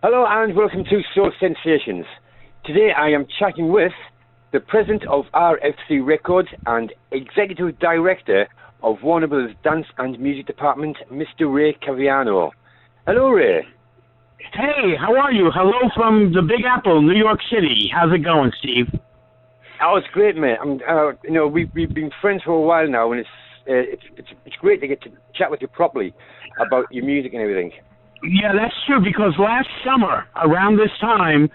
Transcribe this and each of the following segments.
Hello and welcome to Soul Sensations. Today I am chatting with the President of RFC Records and Executive Director of Warner Bros. Dance and Music Department, Mr. Ray Caviano. Hello, Ray. Hey, how are you? Hello from the Big Apple, New York City. How's it going, Steve? Oh, it's great, mate. We've been friends for a while now, and it's great to get to chat with you properly about your music and everything. Yeah, that's true, because last summer, around this time,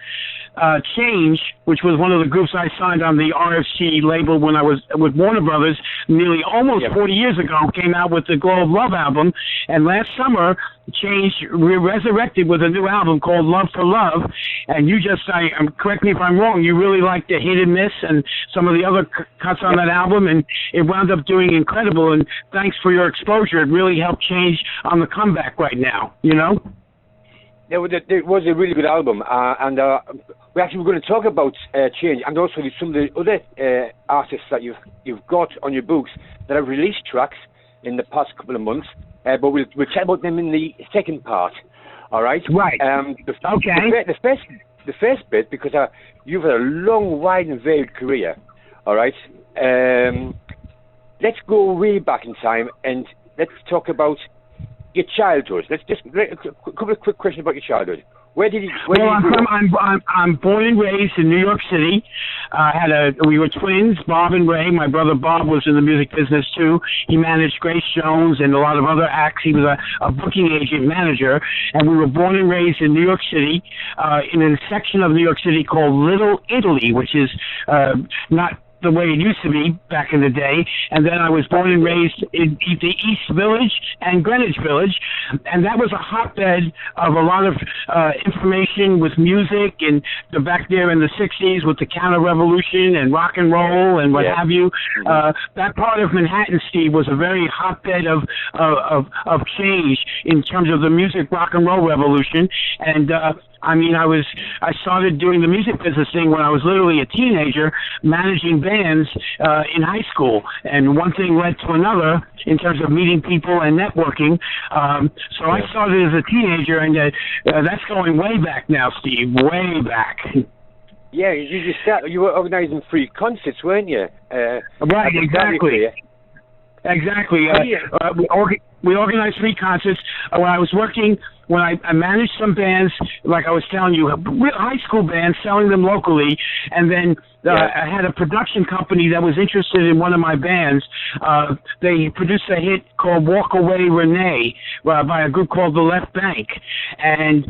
Change, which was one of the groups I signed on the RFC label when I was with Warner Brothers nearly almost 40 years ago, came out with the Glow of Love album, and last summer, Change resurrected with a new album called Love for Love, and you just, correct me if I'm wrong, you really liked the Hit and Miss and some of the other cuts on that album, and it wound up doing incredible, and thanks for your exposure. It really helped Change on the comeback right now, you know? It was a really good album, and we actually were going to talk about Change and also some of the other artists that you've got on your books that have released tracks in the past couple of months, but we'll chat about them in the second part. All right? Right. Okay. The first bit, because you've had a long, wide and varied career. All right. Let's go way back in time and let's talk about your childhood. Let's just a couple of quick questions about your childhood. Where did you grow up? I'm born and raised in New York City. We were twins, Bob and Ray. My brother Bob was in the music business too. He managed Grace Jones and a lot of other acts. He was a booking agent manager, and we were born and raised in New York City, in a section of New York City called Little Italy, which is not the way it used to be back in the day. And then I was born and raised in the East Village and Greenwich Village, and that was a hotbed of a lot of information with music, and back there in the 60s with the counter-revolution and rock and roll and what have you. That part of Manhattan, Steve, was a very hotbed of change in terms of the music rock and roll revolution. And I started doing the music business thing when I was literally a teenager, managing bands in high school, and one thing led to another in terms of meeting people and networking. So I started as a teenager, and that's going way back now, Steve, way back. Yeah, you were organising free concerts, weren't you? Right, exactly. Exactly. We organized free concerts. When I managed some bands, like I was telling you, high school bands, selling them locally, and then I had a production company that was interested in one of my bands. They produced a hit called Walk Away Renee by a group called The Left Bank, and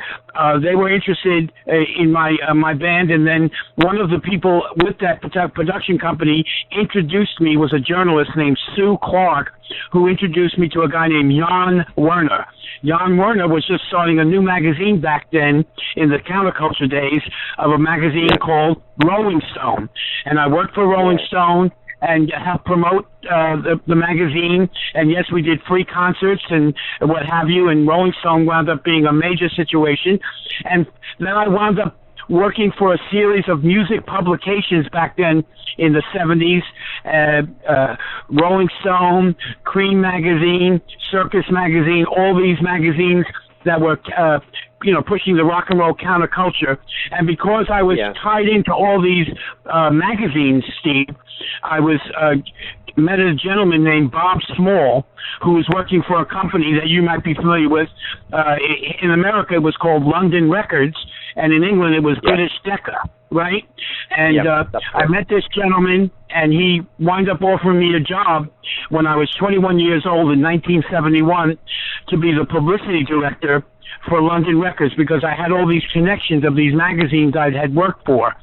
they were interested in my band, and then one of the people with that production company introduced me, was a journalist named Sue Clark, who introduced me to a guy named Jan Werner. Jan Werner was just starting a new magazine back then in the counterculture days, of a magazine called Rolling Stone. And I worked for Rolling Stone and helped promote the magazine. And yes, we did free concerts and what have you, and Rolling Stone wound up being a major situation. And then I wound up working for a series of music publications back then in the 70s, Rolling Stone, Cream Magazine, Circus Magazine, all these magazines that were, pushing the rock and roll counterculture. And because I was tied into all these magazines, Steve, I was met a gentleman named Bob Small, who was working for a company that you might be familiar with. In America, it was called London Records, and in England, it was British Decca, right? And I met this gentleman, and he wound up offering me a job when I was 21 years old in 1971 to be the publicity director for London Records, because I had all these connections of these magazines I had worked for.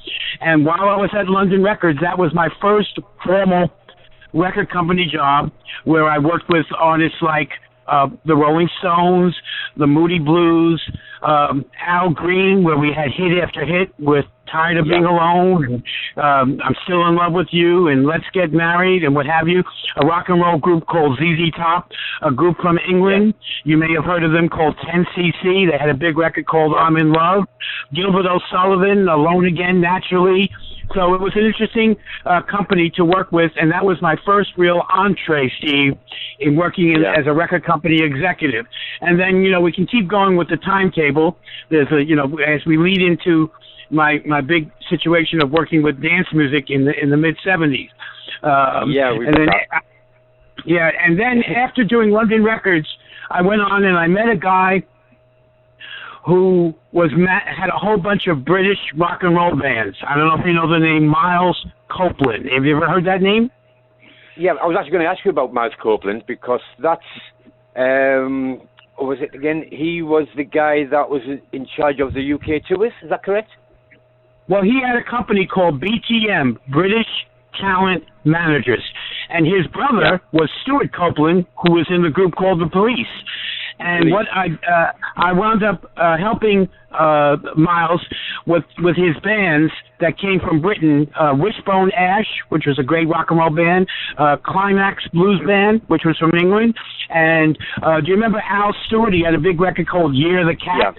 And while I was at London Records, that was my first formal record company job, where I worked with artists like the Rolling Stones, the Moody Blues, Al Green, where we had hit after hit with Tired of Being Alone, and I'm Still in Love with You, and Let's Get Married, and what have you. A rock and roll group called ZZ Top, a group from England. You may have heard of them, called 10cc. They had a big record called I'm in Love. Gilbert O'Sullivan, Alone Again, Naturally. So it was an interesting company to work with, and that was my first real entree, Steve, in working as a record company executive. And then, we can keep going with the timetable. There's as we lead into my big situation of working with dance music in the mid '70s. And then after doing London Records, I went on and I met a guy who had a whole bunch of British rock and roll bands. I don't know if you know the name Miles Copeland. Have you ever heard that name? Yeah, I was actually going to ask you about Miles Copeland, because that's, what was it again? He was the guy that was in charge of the UK tours, is that correct? Well, he had a company called BTM, British Talent Managers. And his brother was Stuart Copeland, who was in the group called The Police. And what I wound up helping Miles with his bands that came from Britain, Wishbone Ash, which was a great rock and roll band, Climax Blues Band, which was from England, and do you remember Al Stewart? He had a big record called Year the Cat.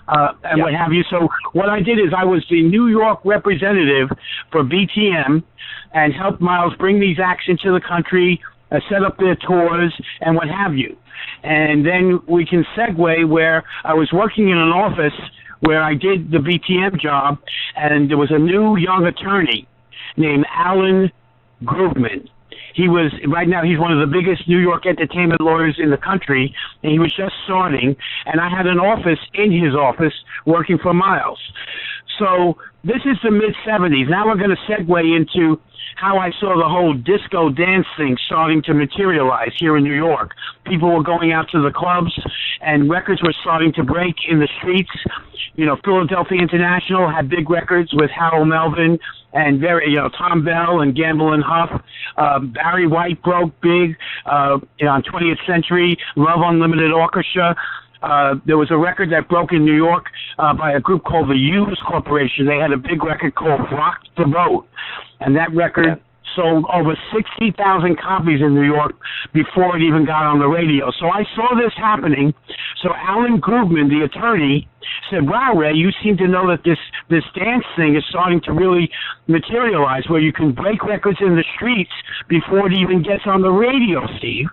And what have you. So what I did is I was the New York representative for BTM and helped Miles bring these acts into the country, set up their tours, and what have you. And then we can segue where I was working in an office where I did the BTM job, and there was a new young attorney named Alan Grooveman. Right now he's one of the biggest New York entertainment lawyers in the country, and he was just starting, and I had an office in his office working for Miles. So this is the mid-'70s. Now we're going to segue into how I saw the whole disco dance thing starting to materialize here in New York. People were going out to the clubs, and records were starting to break in the streets. Philadelphia International had big records with Harold Melvin and Tom Bell and Gamble and Huff. Barry White broke big on 20th Century, Love Unlimited Orchestra. There was a record that broke in New York by a group called the Hughes Corporation. They had a big record called Rock the Boat, and that record sold over 60,000 copies in New York before it even got on the radio. So I saw this happening. So Alan Grooveman, the attorney, said, "Wow, Ray, you seem to know that this dance thing is starting to really materialize, where you can break records in the streets before it even gets on the radio, Steve."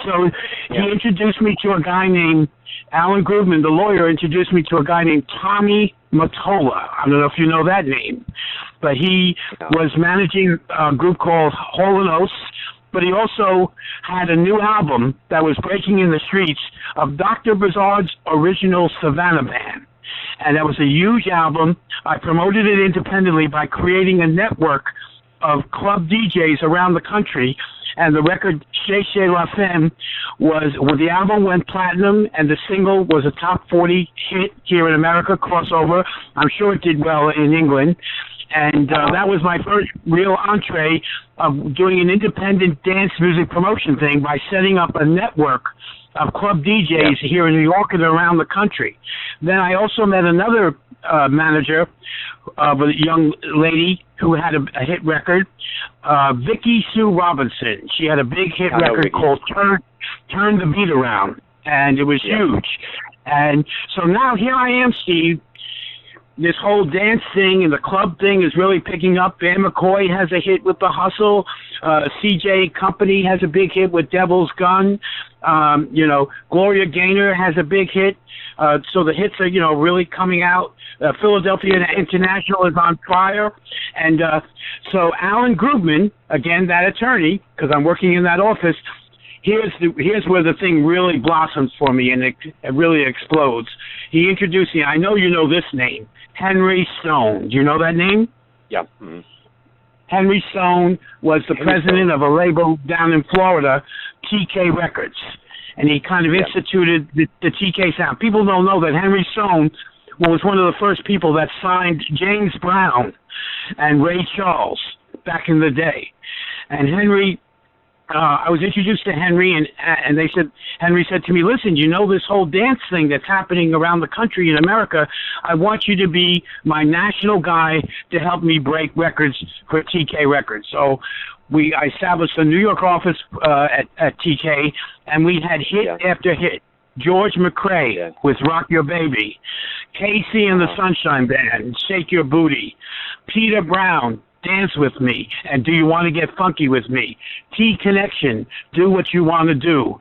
So he introduced me to a guy named Alan Grooveman, the lawyer, introduced me to a guy named Tommy Mottola. I don't know if you know that name, but he was managing a group called Hall & Oates, but he also had a new album that was breaking in the streets of Dr. Bizarre's original Savannah Band. And that was a huge album. I promoted it independently by creating a network of club DJs around the country. And the record Chez La Femme the album went platinum, and the single was a top 40 hit here in America, crossover. I'm sure it did well in England. And that was my first real entree of doing an independent dance music promotion thing by setting up a network of club DJs here in New York and around the country. Then I also met another manager of a young lady who had a hit record, Vicki Sue Robinson. She had a big hit record called Turn the Beat Around, and it was huge. And so now here I am, Steve. This whole dance thing and the club thing is really picking up. Van McCoy has a hit with The Hustle. CJ Company has a big hit with Devil's Gun. Gloria Gaynor has a big hit. So the hits are, really coming out. Philadelphia International is on fire. And so Alan Grooveman, again, that attorney, because I'm working in that office, here's where the thing really blossoms for me and it really explodes. He introduced me. I know you know this name, Henry Stone. Do you know that name? Yeah. Mm-hmm. Henry Stone was the president of a label down in Florida, TK Records. And he kind of instituted the TK sound. People don't know that Henry Stone was one of the first people that signed James Brown and Ray Charles back in the day. And Henry, I was introduced to Henry, and Henry said to me, "Listen, this whole dance thing that's happening around the country in America, I want you to be my national guy to help me break records for TK Records." So I established a New York office at TK, and we had hit after hit. George McRae with Rock Your Baby, Casey and the Sunshine Band, Shake Your Booty, Peter Brown, Dance with Me, and Do You Want to Get Funky with Me? T-Connection, Do What You Want to Do.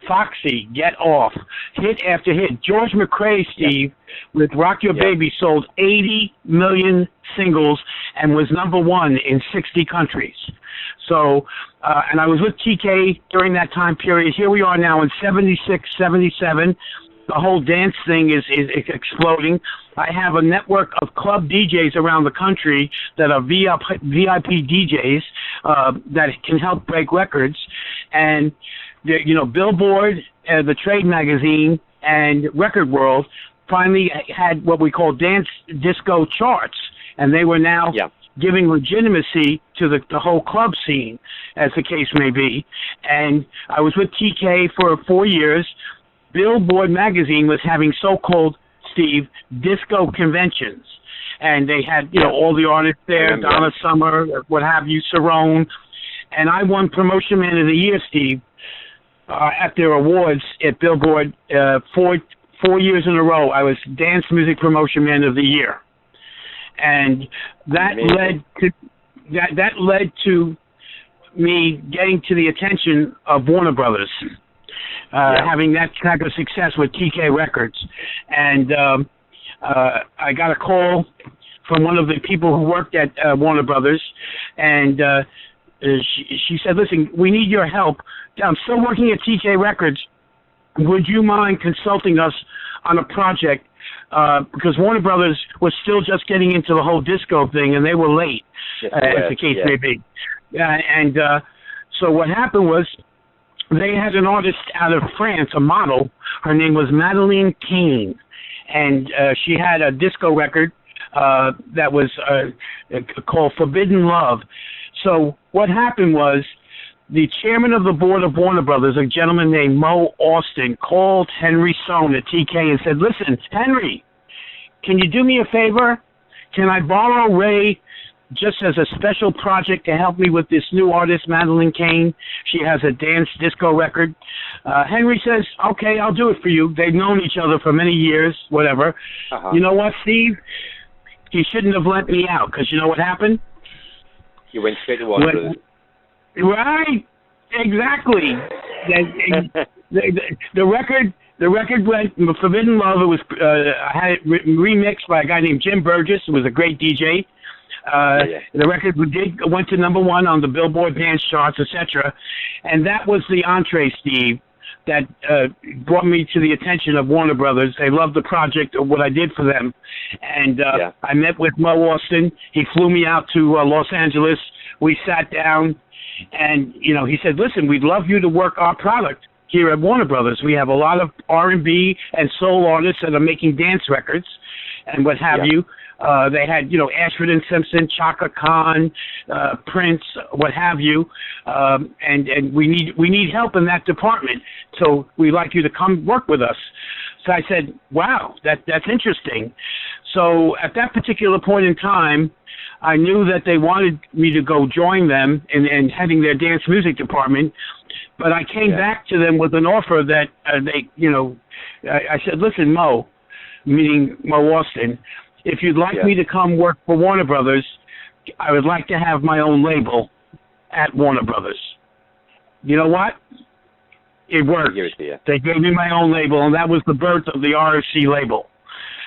Foxy, Get Off. Hit after hit. George McRae, Steve, with Rock Your Baby, sold 80 million singles and was #1 in 60 countries. So, and I was with TK during that time period. Here we are now in 76, 77. The whole dance thing is exploding. I have a network of club DJs around the country that are VIP DJs that can help break records. And, Billboard, the trade magazine, and Record World finally had what we call dance disco charts. And they were now giving legitimacy to the whole club scene, as the case may be. And I was with TK for 4 years. Billboard magazine was having so-called, Steve, disco conventions. And they had, all the artists there, Donna Summer, what have you, Cerrone. And I won Promotion Man of the Year, Steve, at their awards at Billboard 4 years in a row. I was Dance Music Promotion Man of the Year. And that led to me getting to the attention of Warner Brothers. Having that type of success with TK Records. And I got a call from one of the people who worked at Warner Brothers, and she said, listen, we need your help. I'm still working at TK Records. Would you mind consulting us on a project? Because Warner Brothers was still just getting into the whole disco thing, and they were late, as the case may be. And so what happened was, they had an artist out of France, a model. Her name was Madeleine Kane, and she had a disco record that was called Forbidden Love. So what happened was the chairman of the board of Warner Brothers, a gentleman named Mo Austin, called Henry Sohn at TK and said, listen, Henry, can you do me a favor? Can I borrow Ray just as a special project to help me with this new artist, Madeleine Kane? She has a dance disco record. Henry says, okay, I'll do it for you. They've known each other for many years, whatever. You know what, Steve? He shouldn't have let me out, because you know what happened? You went straight to Warner Brothers. Right, exactly. The record went Forbidden Love. It was I had it remixed by a guy named Jim Burgess, who was a great DJ. The record went to #1 on the Billboard dance charts, etc. And that was the entree, Steve, that brought me to the attention of Warner Brothers. They loved the project, of what I did for them. And I met with Mo Austin. He flew me out to Los Angeles. We sat down, and he said, listen, we'd love you to work our product here at Warner Brothers. We have a lot of R&B and soul artists that are making dance records and what have you. They had, Ashford and Simpson, Chaka Khan, Prince, what have you, and we need help in that department. So we'd like you to come work with us. So I said, wow, that's interesting. So at that particular point in time, I knew that they wanted me to go join them in heading their dance music department. But I came back to them with an offer that I said, listen, Mo, meaning Mo Austin, if you'd like me to come work for Warner Brothers, I would like to have my own label at Warner Brothers. You know what? It worked. They gave me my own label, and that was the birth of the RFC label,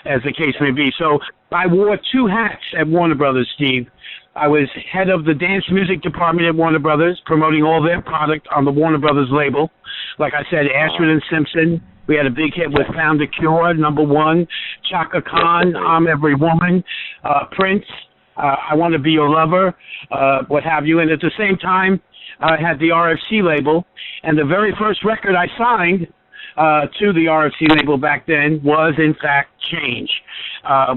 as the case may be. So I wore 2 hats at Warner Brothers, Steve. I was head of the dance music department at Warner Brothers, promoting all their product on the Warner Brothers label. Like I said, Ashford and Simpson. We had a big hit with Found a Cure, #1. Chaka Khan, I'm Every Woman. Prince, I Want to Be Your Lover, what have you. And at the same time, I had the RFC label. And the very first record I signed to the RFC label back then was, in fact, Change,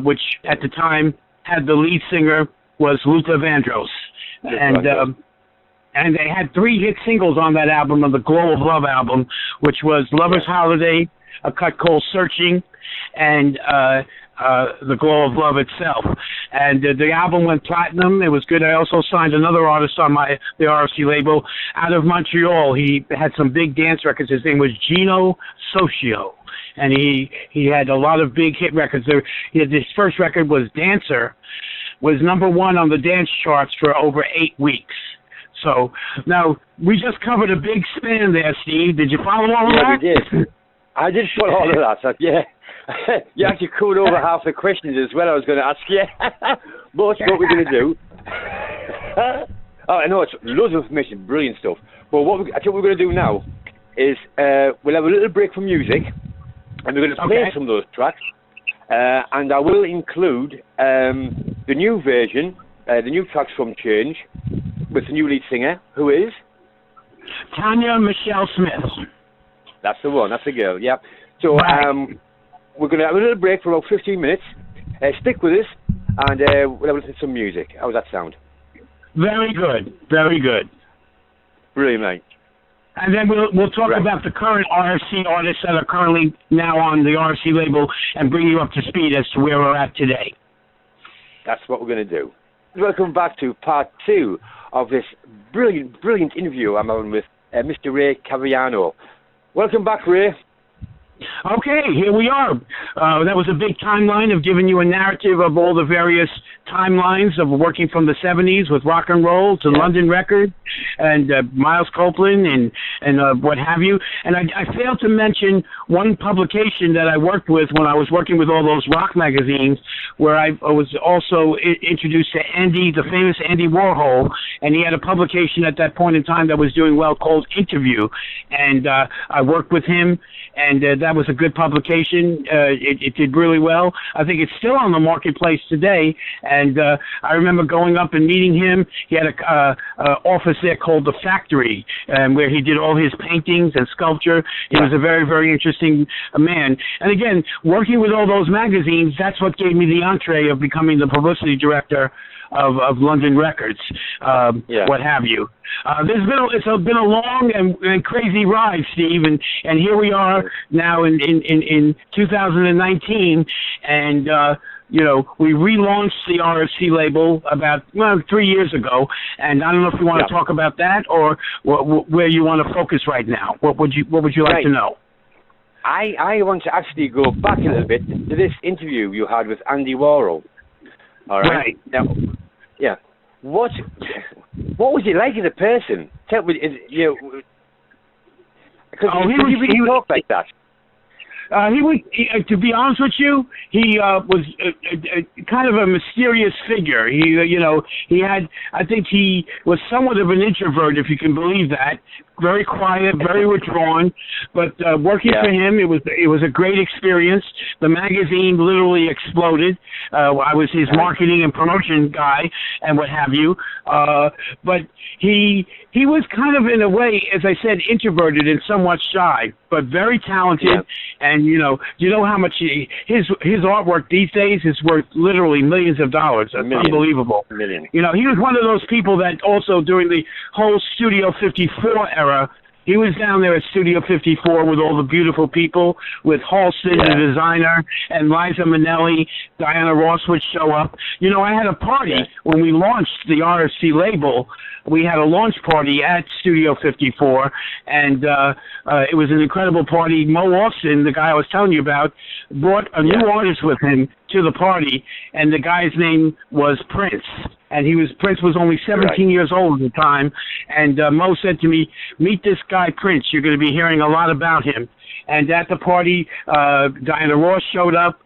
which at the time had the lead singer was Luther Vandross. And they had 3 hit singles on that album, on the Glow of Love album, which was Lover's Holiday, a cut called Searching, and the Glow of Love itself. And the album went platinum. It was good. I also signed another artist on the RFC label out of Montreal. He had some big dance records. His name was Gino Socio. And he had a lot of big hit records. His first record was Dancer, was #1 on the dance charts for over 8 weeks. So now we just covered a big span there, Steve. Did you follow all of that? Yeah, we did. I did follow all of that. So, yeah. You actually covered over half the questions as well I was going to ask you. But what we're going to do... Oh, I know, it's loads of information, brilliant stuff. But I think what we're going to do now is we'll have a little break from music, and we're going to play some of those tracks, and I will include the new version, the new tracks from Change, with the new lead singer, who is? Tanya Michelle Smith. That's the one, that's the girl, yeah. So we're going to have a little break for about 15 minutes. Stick with us, and we'll have a listen to some music. How does that sound? Very good, very good. Brilliant, mate. And then we'll talk about the current RFC artists that are currently now on the RFC label and bring you up to speed as to where we're at today. That's what we're going to do. Welcome back to part 2 of this brilliant, brilliant interview I'm having with Mr. Ray Caviano. Welcome back, Ray. Okay, here we are. That was a big timeline of giving you a narrative of all the various timelines of working from the 70s with rock and roll to London Records and Miles Copeland and what have you. And I failed to mention one publication that I worked with when I was working with all those rock magazines, where I was also introduced to the famous Andy Warhol, and he had a publication at that point in time that was doing well called Interview. And I worked with him, and that was a good publication. It did really well. I think it's still on the marketplace today, and I remember going up and meeting him. He had a office there called The Factory, where he did all his paintings and sculpture. He was a very, very interesting man. And again, working with all those magazines, that's what gave me the entree of becoming the publicity director of London Records, what have you. It's been a long and crazy ride, Steve, and here we are now in 2019, and we relaunched the RFC label about 3 years ago, and I don't know if you want to talk about that or where you want to focus right now. What would you like to know? I want to actually go back a little bit to this interview you had with Andy Warhol. All right. Now, what was he like as a person? Tell me, because he really talked like that. To be honest with you, he was kind of a mysterious figure. I think he was somewhat of an introvert, if you can believe that. Very quiet, very withdrawn, but working for him, it was a great experience. The magazine literally exploded. I was his marketing and promotion guy and what have you. But he was kind of, in a way, as I said, introverted and somewhat shy, but very talented. And you know how much his artwork these days is worth literally millions of dollars. It's unbelievable. He was one of those people that also during the whole Studio 54 era, he was down there at Studio 54 with all the beautiful people, with Halston, the designer, and Liza Minnelli. Diana Ross would show up. I had a party when we launched the RFC label. We had a launch party at Studio 54, and it was an incredible party. Mo Austin, the guy I was telling you about, brought a new artist with him to the party, and the guy's name was Prince. And Prince was only 17 years old at the time, and Mo said to me, "Meet this guy Prince. You're going to be hearing a lot about him." And at the party, Diana Ross showed up.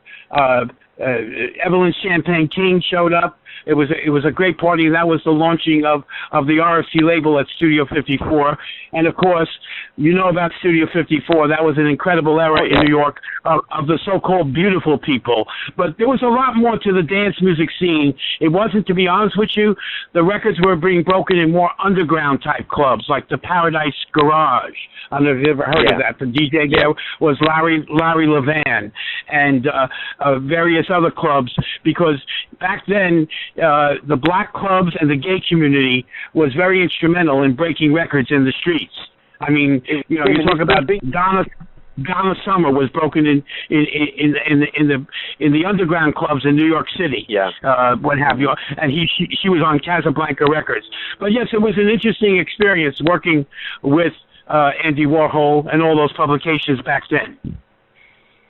Evelyn Champagne King showed up. It was a great party, and that was the launching of the RFC label at Studio 54. And of course, about Studio 54. That was an incredible era in New York of the so-called beautiful people. But there was a lot more to the dance music scene. It wasn't, to be honest with you, the records were being broken in more underground type clubs like the Paradise Garage. I don't know if you've ever heard of that. The DJ there was Larry Levan and various other clubs, because back then the black clubs and the gay community was very instrumental in breaking records in the streets. I mean, you talk about Donna Summer was broken in the underground clubs in New York City. What have you? And she was on Casablanca Records. But yes, it was an interesting experience working with Andy Warhol and all those publications back then.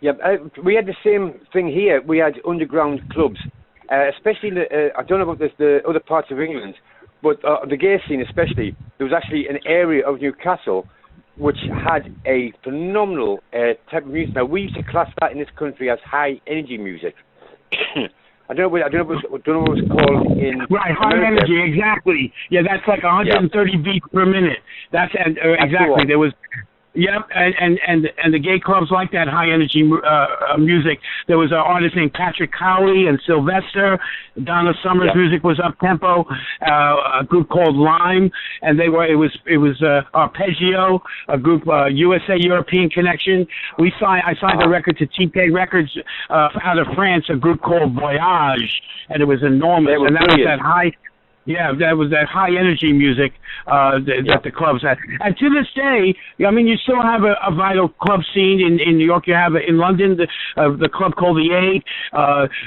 Yeah, we had the same thing here. We had underground clubs, especially in I don't know about the other parts of England, but the gay scene especially, there was actually an area of Newcastle which had a phenomenal type of music. Now, we used to class that in this country as high energy music. I don't know what it's called in right, high America. energy, exactly. Yeah, that's like 130 beats per minute. That's exactly. There was. Yep, and the gay clubs like that high energy music. There was an artist named Patrick Cowley and Sylvester. Donna Summer's music was up tempo. A group called Lime, and it was Arpeggio, a group USA European Connection. I signed a record to TK Records out of France, a group called Voyage, and it was enormous. And that was that high. Yeah, that was that high energy music that the clubs had. And to this day, I mean, you still have a vital club scene in New York. You have in London the club called the A.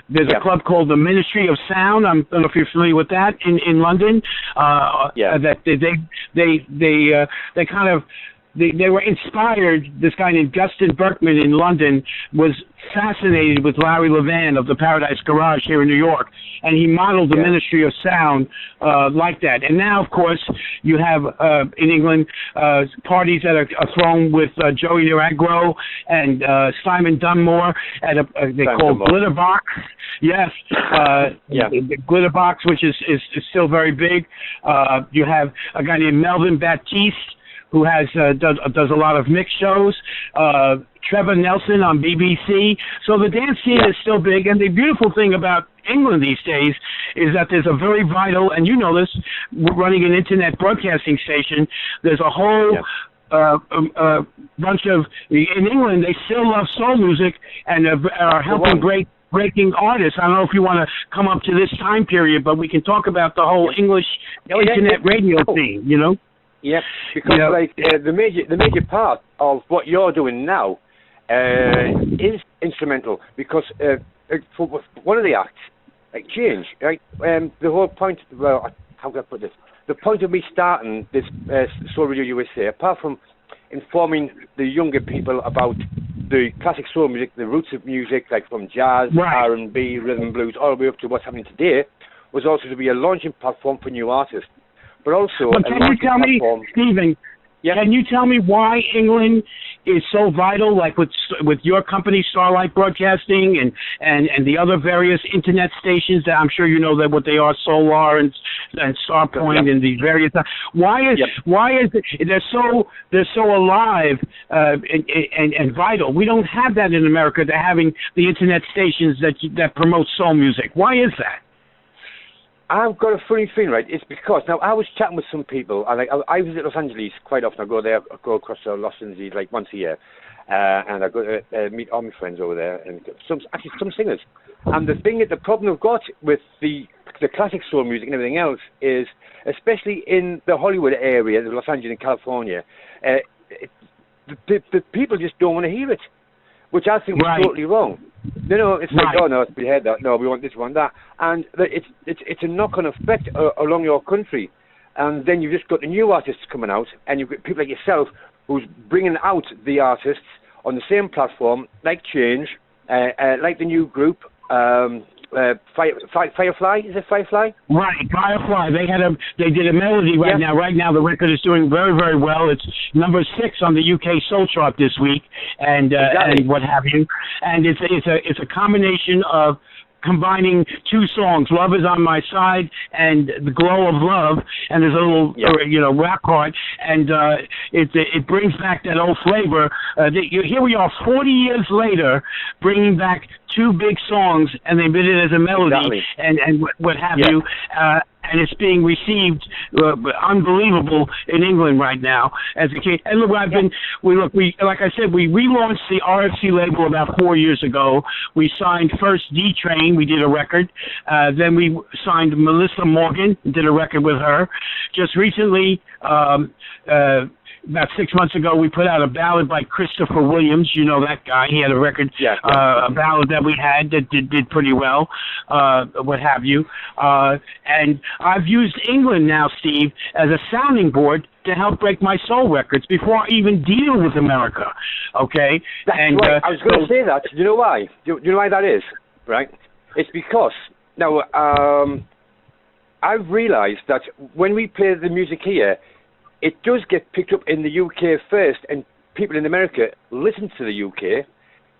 There's a club called the Ministry of Sound. I don't know if you're familiar with that in London. That they kind of. They were inspired. This guy named Justin Berkman in London was fascinated with Larry Levan of the Paradise Garage here in New York, and he modeled the Ministry of Sound like that. And now, of course, you have in England parties that are thrown with Joey Niragro and Simon Dunmore at they call Glitterbox. Yes, the Glitterbox, which is still very big. You have a guy named Melvin Baptiste, who has does a lot of mix shows, Trevor Nelson on BBC. So the dance scene is still big, and the beautiful thing about England these days is that there's a very vital, and you know this, running an internet broadcasting station, there's a whole bunch of, in England, they still love soul music and are helping breaking artists. I don't know if you want to come up to this time period, but we can talk about the whole English internet radio scene, you know? Yeah, because the major part of what you're doing now is instrumental. Because for one of the acts, like Change, right? The whole point. Well, how can I put this? The point of me starting this Soul Radio USA, apart from informing the younger people about the classic soul music, the roots of music, like from jazz, R&B, rhythm and blues, all the way up to what's happening today, was also to be a launching platform for new artists. But also, can you tell me, Stephen? Can you tell me why England is so vital, like with your company, Starlight Broadcasting, and the other various internet stations that I'm sure you know that what they are, Solar and Starpoint and these various. Why is it they're so alive and vital? We don't have that in America. They're having the internet stations that promote soul music. Why is that? I've got a funny feeling, right? It's because, now, I was chatting with some people, and I visit Los Angeles quite often. I go there, I go across Los Angeles like once a year, and I go to meet all my friends over there, and some singers. And the problem I've got with the classic soul music and everything else is, especially in the Hollywood area, Los Angeles and California, the people just don't want to hear it, which I think is totally wrong. It's like, oh no, we heard that. No, we want this, we want that, and it's a knock-on effect along your country. And then you've just got the new artists coming out, and you've got people like yourself who's bringing out the artists on the same platform, like Change, like the new group, Firefly. Is it Firefly? Right, Firefly. They did a melody right now. Right now, the record is doing very, very well. It's number 6 on the UK Soul Chart this week, and what have you. And it's a combination of combining two songs, Love Is On My Side and The Glow of Love, and there's a little rap part, and it brings back that old flavor. Here we are 40 years later, bringing back two big songs, and they did it as a melody and what have you, and it's being received unbelievable in England right now. As a case, and look, like I said, we relaunched the RFC label about 4 years ago. We signed first D Train, we did a record. Then we signed Melissa Morgan, did a record with her. Just recently, about 6 months ago, we put out a ballad by Christopher Williams. You know that guy. He had a record, a ballad that we had that did pretty well, what have you. And I've used England now, Steve, as a sounding board to help break my soul records before I even deal with America. Okay? That's right. I was going to say that. Do you know why? Do you know why that is? Right? It's because Now, I've realised that when we play the music here, it does get picked up in the UK first, and people in America listen to the UK,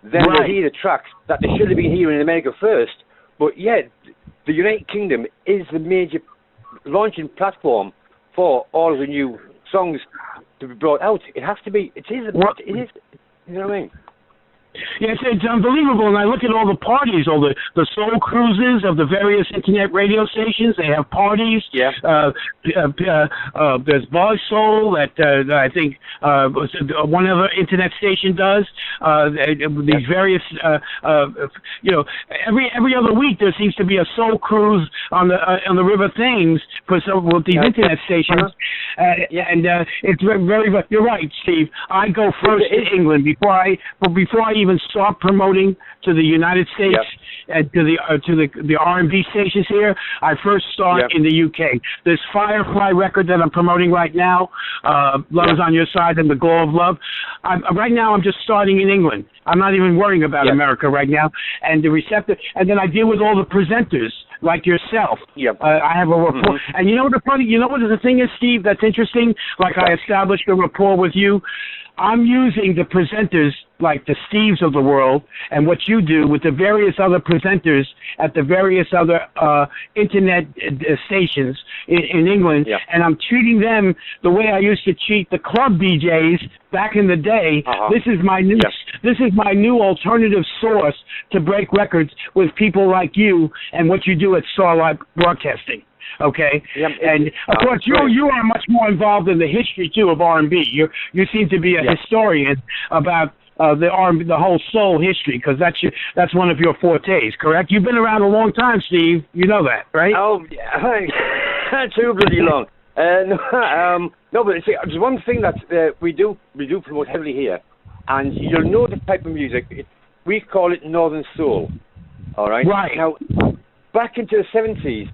then they hear the tracks that they should have been hearing in America first. But yet, the United Kingdom is the major launching platform for all of the new songs to be brought out. It has to be. It is. You know what I mean? Yes, it's unbelievable. And I look at all the parties, all the soul cruises of the various internet radio stations. They have parties. Yeah. There's Voice Soul that I think one other internet station does. These various, every other week there seems to be a soul cruise on the River Thames for some with these internet stations. And it's very. You're right, Steve. I go first to England before I even start promoting to the United States and to the R&B stations here. I first start in the UK. This Firefly record that I'm promoting right now, Love is on Your Side and The Glow of Love. Right now I'm just starting in England. I'm not even worrying about America right now. And the receptor, and then I deal with all the presenters like yourself. I have a rapport. And you know what the thing is, Steve, that's interesting? Like I established a rapport with you. I'm using the presenters like the Steves of the world and what you do with the various other presenters at the various other internet stations in England, and I'm treating them the way I used to treat the club DJs back in the day. This is my new alternative source to break records with people like you and what you do at Starlight Broadcasting. Okay, and of course you are much more involved in the history too of R&B. You seem to be a historian about the whole soul history, because that's one of your fortes, correct? You've been around a long time, Steve. You know that, right? Oh, too bloody long. No, but see, there's one thing that we do promote heavily here, and you'll know the type of music. We call it Northern Soul. All right. Right. Now, back into the 70s.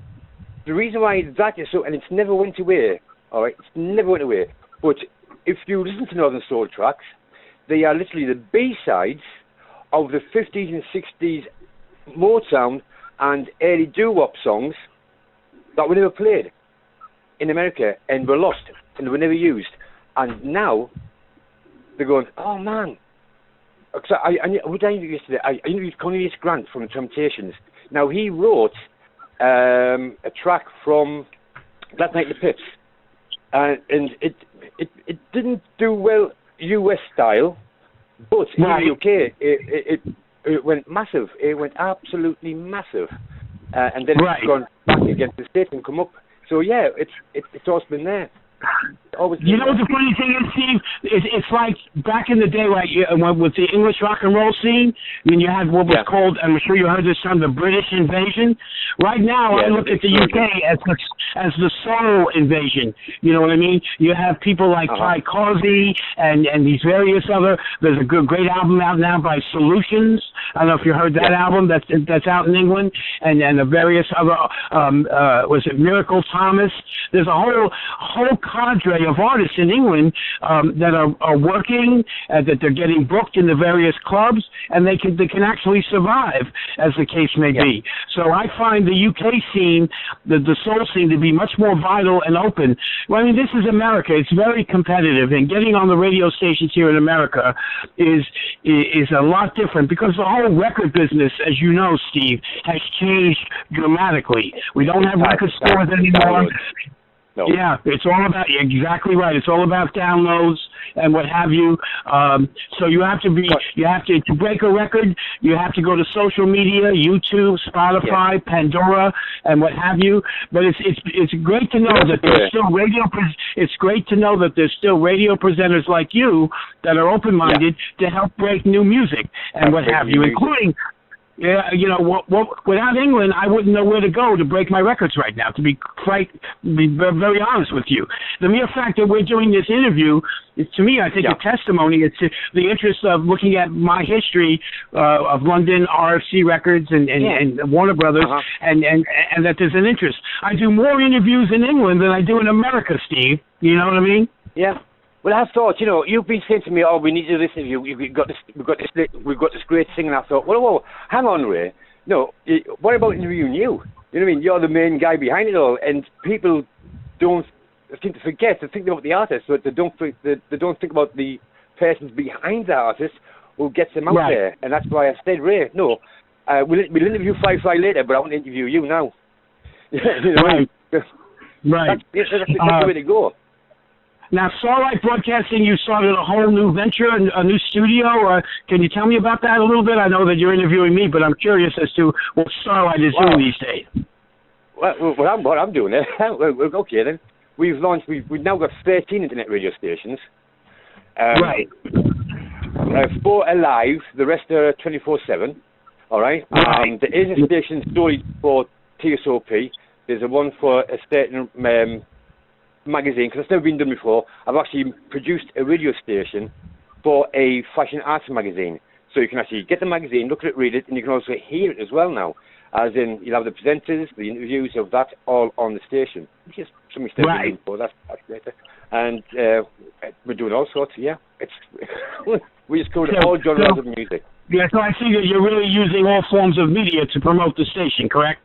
The reason why that is so, and it's never went away, all right? It's never went away. But if you listen to Northern Soul tracks, they are literally the B-sides of the 50s and 60s Motown and early doo-wop songs that were never played in America and were lost and were never used. And now they're going, oh man. So I interviewed yesterday. I interviewed Cornelius Grant from the Temptations. Now he wrote a track from That Night in the Pips, and it didn't do well US style, but in the UK it went massive. It went absolutely massive, and then it's gone back against the States and come up. So yeah, it's always been there. You know what the funny thing is, Steve? It's like back in the day, right, with the English rock and roll scene, when you had what was called, I'm sure you heard this term, the British invasion. Right now, I look at the UK as the soul invasion. You know what I mean? You have people like Ty Causey and these various other. There's a great album out now by Solutions. I don't know if you heard that album that's out in England, and the various other. Was it Miracle Thomas? There's a whole cadre of artists in England that are working, that they're getting booked in the various clubs, and they can actually survive, as the case may be. So I find the UK scene, the soul scene, to be much more vital and open. Well, I mean, this is America. It's very competitive, and getting on the radio stations here in America is a lot different, because the whole record business, as you know, Steve, has changed dramatically. We don't have record stores anymore. No. Yeah, it's all about, exactly right. It's all about downloads and what have you. So you have to break a record, you have to go to social media, YouTube, Spotify, Pandora, and what have you. But it's great to know that there's still it's great to know that there's still radio presenters like you that are open-minded to help break new music and what have you, including. Yeah, you know, without England, I wouldn't know where to go to break my records right now, to be very honest with you. The mere fact that we're doing this interview is, to me, I think, a testimony. It's the interest of looking at my history of London, RFC Records, and Warner Brothers, and that there's an interest. I do more interviews in England than I do in America, Steve. You know what I mean? Yeah. Well, I thought, you know, you've been saying to me, oh, we need to do this interview. We've got this great singer. And I thought, whoa, hang on, Ray. no, what about interviewing you? You know what I mean? You're the main guy behind it all, and people don't seem to forget to think about the artist, but they don't think about the persons behind the artist who gets them out there. And that's why I said, Ray, no, we'll interview Firefly later, but I want to interview you now. You know what I mean? Right. That's the way to go. Now, Starlight Broadcasting, you started a whole new venture, a new studio. Can you tell me about that a little bit? I know that you're interviewing me, but I'm curious as to what Starlight is doing these days. Well, what I'm doing there, okay then. We've now got 13 internet radio stations. Right. 4 are live, the rest are 24/7. All right. There is a station solely for TSOP. There's a one for a certain magazine, because it's never been done before. I've actually produced a radio station for a fashion arts magazine. So you can actually get the magazine, look at it, read it, and you can also hear it as well now. As in, you'll have the presenters, the interviews of that all on the station, which is something still doing for. That's later. And we're doing all sorts, yeah. We just cover all genres of music. Yeah, so I see that you're really using all forms of media to promote the station, correct?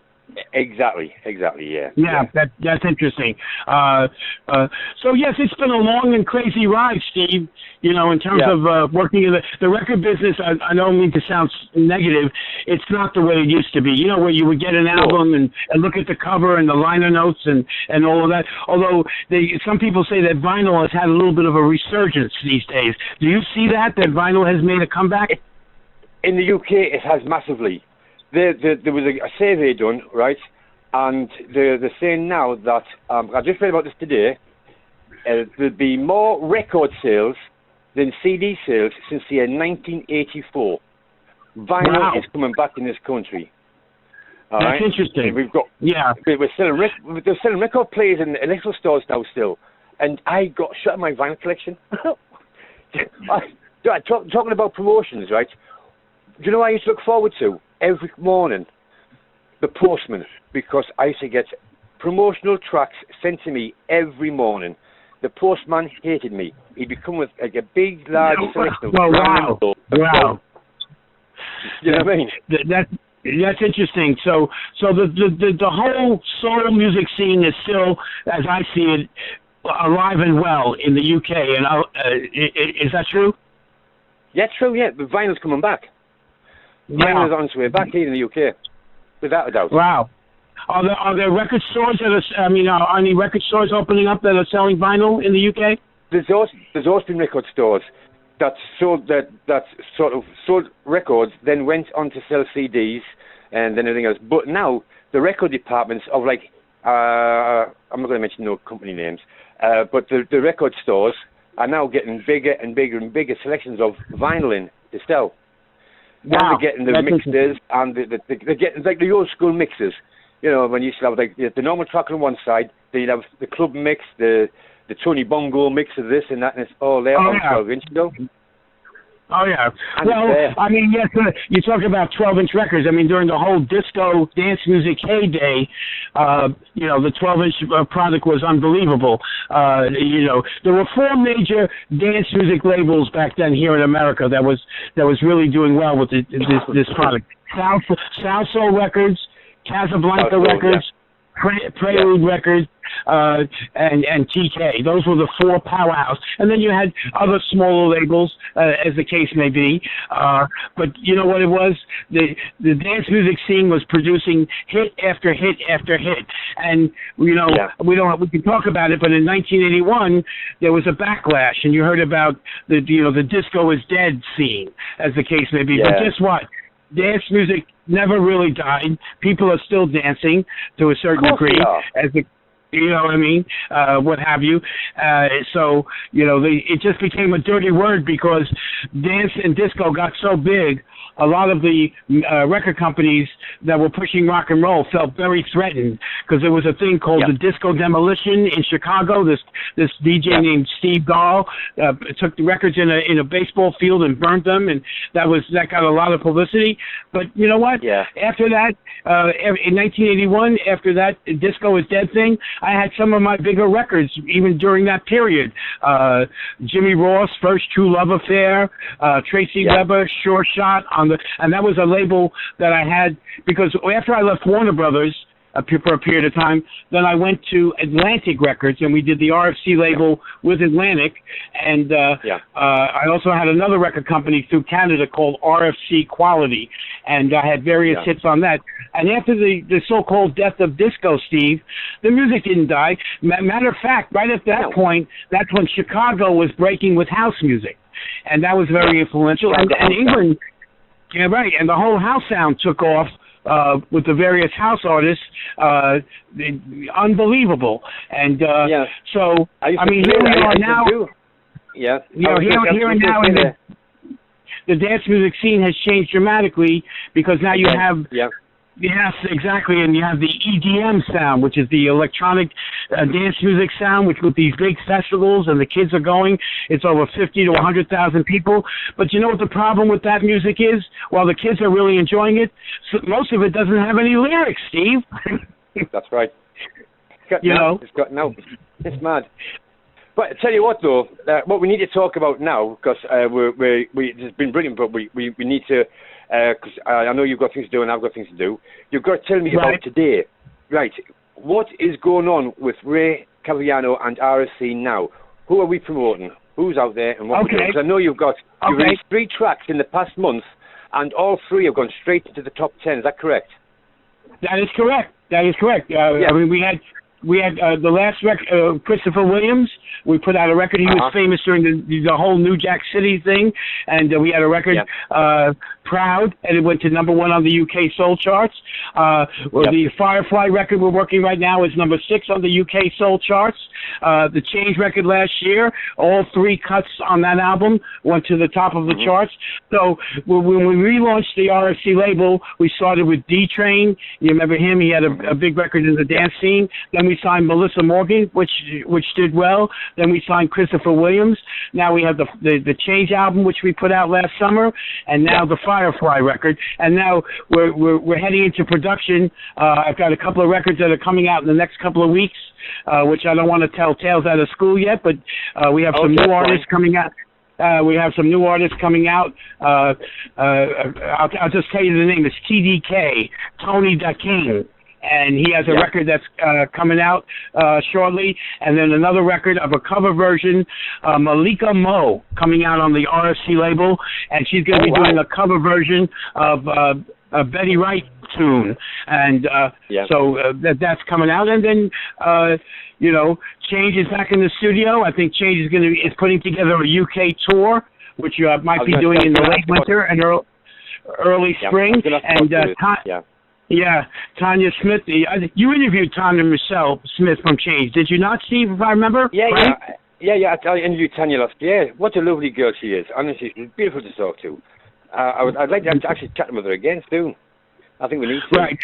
Exactly, yeah. Yeah, that's interesting. So yes, it's been a long and crazy ride, Steve. You know, in terms of working in the record business. I don't mean to sound negative. It's not the way it used to be. You know, where you would get an album and look at the cover and the liner notes and all of that. Although some people say that vinyl has had a little bit of a resurgence these days. Do you see that vinyl has made a comeback? In the UK, it has massively. There was a survey done, right, and they're saying now that, I just read about this today, there'll be more record sales than CD sales since the year 1984. Vinyl is coming back in this country. That's interesting. We've got, they're selling record players in electrical stores now still, and I got shut of my vinyl collection. Talking about promotions, right, do you know what I used to look forward to? Every morning, the postman, because I used to get promotional tracks sent to me every morning. The postman hated me. He'd become with like a big, large selection of wow. You know what I mean? That's interesting. So the whole soul music scene is still, as I see it, alive and well in the UK. And is that true? Yeah, true. Yeah, the vinyl's coming back. Vinyl is on its way back here in the UK, without a doubt. Wow. Are there record stores are any record stores opening up that are selling vinyl in the UK? There's always been record stores that sold records, then went on to sell CDs and then everything else. But now the record departments of I'm not going to mention no company names, but the record stores are now getting bigger and bigger and bigger selections of vinyl in to sell. Wow. And they're getting the mixers, and they're getting like the old school mixers. You know, when you used to have like the normal track on one side, then you'd have the club mix, the Tony Bongo mix of this and that, and it's all there on 12-inch ago. Oh, yeah. And well, I mean, yes, you talk about 12-inch records. I mean, during the whole disco dance music heyday, the 12-inch product was unbelievable. There were 4 major dance music labels back then here in America that was really doing well with this product. South Soul Records, Casablanca Records, Prelude Records, and TK. Those were the 4 powerhouse. And then you had other smaller labels, as the case may be. But you know what it was? The dance music scene was producing hit after hit after hit. And, we can talk about it, but in 1981, there was a backlash, and you heard about the disco is dead scene, as the case may be. Yeah. But guess what? Dance music never really died. People are still dancing to a certain degree, you know what I mean? What have you. It just became a dirty word because dance and disco got so big, a lot of the record companies that were pushing rock and roll felt very threatened because there was a thing called the Disco Demolition in Chicago. This DJ named Steve Dahl took the records in a baseball field and burned them, and that got a lot of publicity. But you know what? Yeah. After that, in 1981, after that Disco is Dead thing, I had some of my bigger records even during that period. Jimmy Ross, First True Love Affair, Tracy Weber, Sure Shot, On and that was a label that I had, because after I left Warner Brothers for a period of time, then I went to Atlantic Records, and we did the RFC label with Atlantic, and I also had another record company through Canada called RFC Quality, and I had various hits on that. And after the so-called death of disco, Steve, the music didn't die. Matter of fact, right at that point, that's when Chicago was breaking with house music, and that was very influential. And England, and the whole house sound took off. With the various house artists, unbelievable. And so, I mean, here we are now. Yeah. Here and now, the dance music scene has changed dramatically, because now you have. Yes, exactly, and you have the EDM sound, which is the electronic dance music sound, which with these big festivals, and the kids are going. It's over 50 to 100,000 people. But you know what the problem with that music is? While the kids are really enjoying it, most of it doesn't have any lyrics, Steve. That's right. It's mad. But I tell you what, though, what we need to talk about now, because it's been brilliant, but we need to. Because I know you've got things to do and I've got things to do. You've got to tell me about today. Right. What is going on with Ray, Caviano and RFC now? Who are we promoting? Who's out there and what? Because I know you've released 3 tracks in the past month, and all 3 have gone straight into the top 10. Is that correct? That is correct. I mean, we had the last record, Christopher Williams. We put out a record. He was famous during the whole New Jack City thing, and we had a record, Proud, and it went to #1 on the UK Soul charts. The Firefly record we're working right now is #6 on the UK Soul charts. The Change record last year, all 3 cuts on that album went to the top of the charts. So when we relaunched the RFC label, we started with D-Train. You remember him? He had a big record in the dance scene. Then we signed Melissa Morgan, which did well. Then we signed Christopher Williams. Now we have the Change album, which we put out last summer, and now the Firefly record. And now we're heading into production. I've got a couple of records that are coming out in the next couple of weeks, which I don't want to tell tales out of school yet, but we have some new artists coming out. We have some new artists coming out. I'll just tell you the name. It's TDK, Tony Da King. And he has a record that's coming out shortly, and then another record of a cover version, Malika Mo, coming out on the RFC label, and she's going to be doing a cover version of a Betty Wright tune, and so that's coming out. And then Change is back in the studio. I think Change is putting together a UK tour, which might be doing in the late winter and early spring, and Tanya Smith. You interviewed Tanya Michelle Smith from Change, did you not, Steve, if I remember? Yeah, I interviewed Tanya last year. What a lovely girl she is. Honestly, she's beautiful to talk to. I'd like to actually chat with her again soon. I think we need to. Right.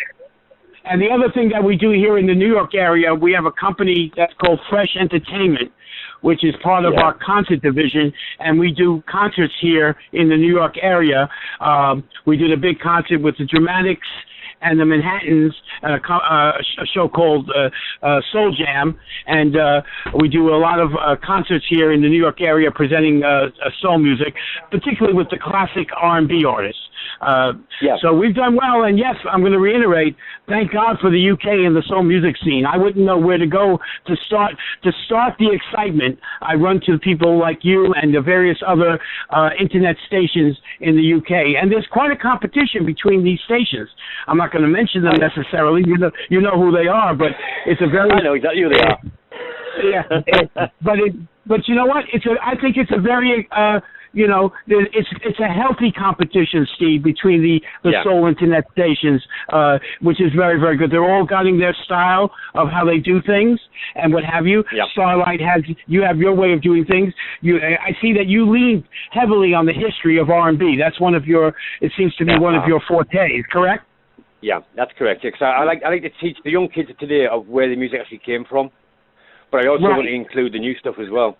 And the other thing that we do here in the New York area, we have a company that's called Fresh Entertainment, which is part of our concert division, and we do concerts here in the New York area. We did a big concert with the Dramatics and the Manhattans, a show called Soul Jam, and we do a lot of concerts here in the New York area presenting soul music, particularly with the classic R&B artists. So we've done well, and yes, I'm going to reiterate, thank God for the UK and the soul music scene. I wouldn't know where to go to start the excitement. I run to people like you and the various other internet stations in the UK, and there's quite a competition between these stations. I'm not going to mention them necessarily. You know who they are, but it's a very... I know exactly who they are. But you know what? I think it's a very... it's a healthy competition, Steve, between the soul internet stations, which is very, very good. They're all getting their style of how they do things and what have you. Starlight you have your way of doing things. I see that you lean heavily on the history of R&B. That's it seems to be one of your fortes, correct? Yeah, that's correct. Because I like to teach the young kids today of where the music actually came from, but I also want to include the new stuff as well.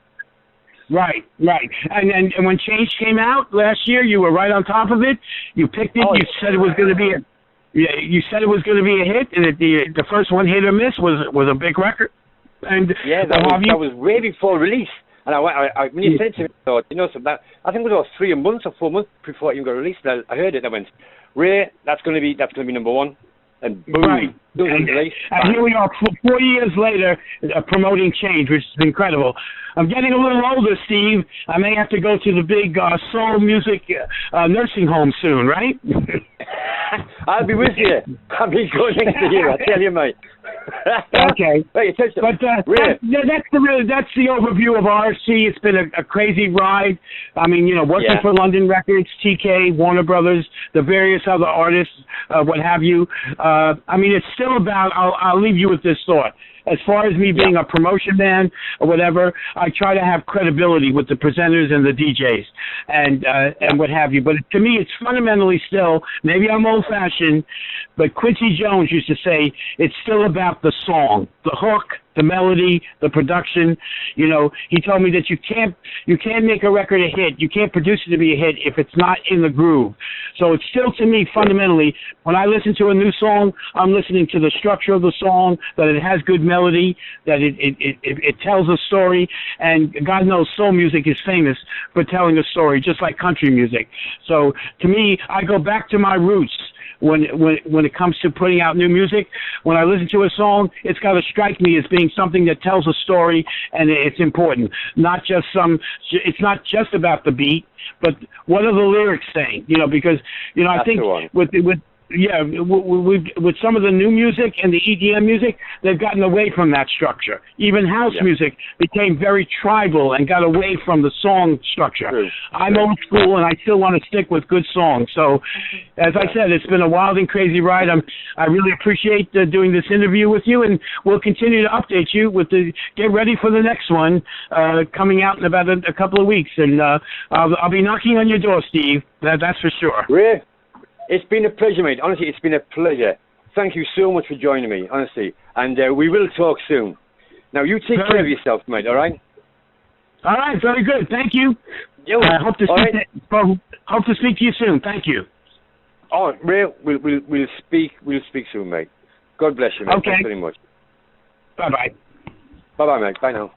Right. And when Change came out last year, you were right on top of it. You picked it. You said it was going to be a hit, and the first one, Hit or Miss, was a big record. And that was way before release. And when you said it to me, I thought, you know, so that, I think it was 3 months or 4 months before it even got released. And I heard it, and I went, Ray, that's going to be number one. And boom, right. And here we are, 4 years later, promoting change, which is incredible. I'm getting a little older, Steve. I may have to go to the big soul music nursing home soon, right? I'll be with you. I'll be going next to you, I tell you, mate. Okay. Wait, but that's the overview of RFC. It's been a crazy ride. I mean, you know, working for London Records, TK, Warner Brothers, the various other artists, what have you. I mean, it's still about, I'll leave you with this thought. As far as me being a promotion man or whatever, I try to have credibility with the presenters and the DJs and what have you. But to me, it's fundamentally still, maybe I'm old-fashioned, but Quincy Jones used to say, it's still about the song, the hook, the melody, the production. You know, he told me that you can't make a record a hit. You can't produce it to be a hit if it's not in the groove. So it's still, to me, fundamentally, when I listen to a new song, I'm listening to the structure of the song, that it has good melody, that it tells a story. And God knows soul music is famous for telling a story, just like country music. So to me, I go back to my roots. When it comes to putting out new music, when I listen to a song, it's got to strike me as being something that tells a story, and it's important. It's not just about the beat, but what are the lyrics saying? You know, because I think with some of the new music and the EDM music, they've gotten away from that structure. Even house music became very tribal and got away from the song structure. True. I'm old school, and I still want to stick with good songs. So, as I said, it's been a wild and crazy ride. I really appreciate doing this interview with you, and we'll continue to update you get ready for the next one coming out in about a couple of weeks. And I'll be knocking on your door, Steve. That's for sure. Really? It's been a pleasure, mate. Honestly, it's been a pleasure. Thank you so much for joining me, honestly. And we will talk soon. Now, you take care of yourself, mate, all right? All right, very good. Thank you. I hope to speak to you soon. Thank you. Oh, Ray, we'll speak soon, mate. God bless you, mate. Okay. Thanks very much. Bye-bye. Bye-bye, mate. Bye now.